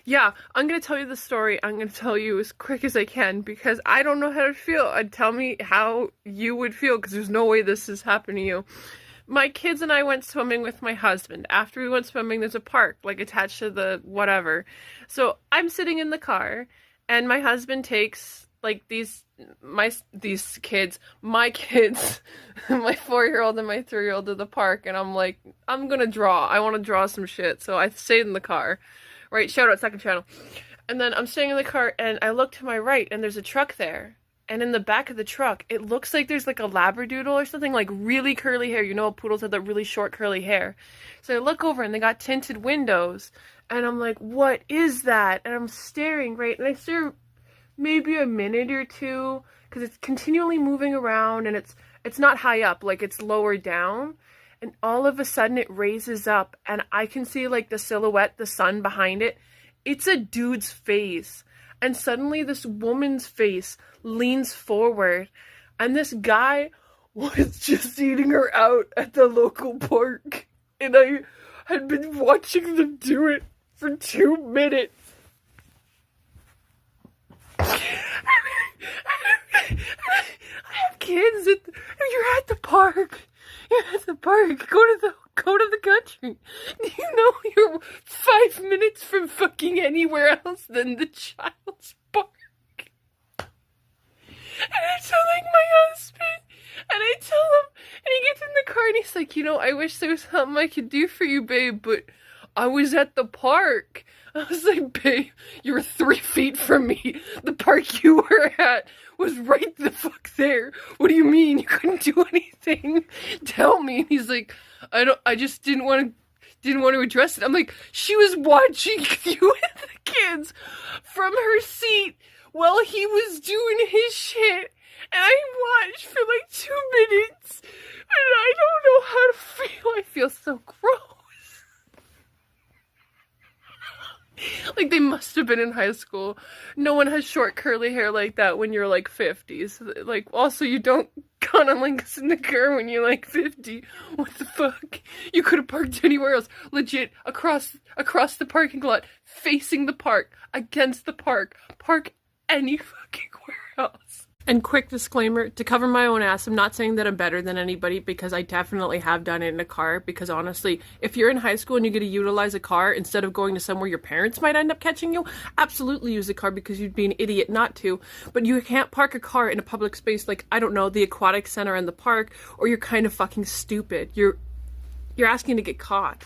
Yeah, I'm gonna tell you the story. I'm gonna tell you as quick as I can because I don't know how to feel. And tell me how you would feel because there's no way this has happened to you. My kids and I went swimming with my husband. After we went swimming, there's a park like attached to the whatever. So I'm sitting in the car, and my husband takes like my kids, my 4-year-old and my 3-year-old to the park, and I'm like, I'm gonna draw. I want to draw some shit. So I stayed in the car. Right, shout out second channel. And then I'm staying in the car and I look to my right and there's a truck there. And in the back of the truck, it looks like there's like a labradoodle or something, like really curly hair. You know, poodles have that really short curly hair. So I look over and they got tinted windows. And I'm like, what is that? And I'm staring, right? And I stare maybe a minute or two because it's continually moving around and it's not high up, like it's lower down. And all of a sudden it raises up and I can see like the silhouette, the sun behind it. It's a dude's face. And suddenly this woman's face leans forward and this guy was just eating her out at the local park. And I had been watching them do it for 2 minutes. I have kids. You're at the park. You're at the park. Go to the country. You know you're 5 minutes from fucking anywhere else than the child's park. And I tell like my husband, and I tell him, and he gets in the car and he's like, you know, I wish there was something I could do for you, babe, but I was at the park. I was like, babe, you were 3 feet from me. The park you were at was right the fuck there. What do you mean? You couldn't do anything? Tell me. And he's like, I just didn't want to address it. I'm like, she was watching you and the kids from her seat while he was doing his shit. And I watched for like 2 minutes. And I don't know how to feel. I feel so gross. Like they must have been in high school. No one has short curly hair like that when you're like 50. So like also you don't cunnilingus in the car when you're like 50. What the fuck? You could have parked anywhere else. Legit across the parking lot, facing the park, against the park. Park any fucking where else. And quick disclaimer, to cover my own ass, I'm not saying that I'm better than anybody because I definitely have done it in a car because honestly, if you're in high school and you get to utilize a car instead of going to somewhere your parents might end up catching you, absolutely use a car because you'd be an idiot not to. But you can't park a car in a public space like, I don't know, the aquatic center in the park, or you're kind of fucking stupid. You're asking to get caught.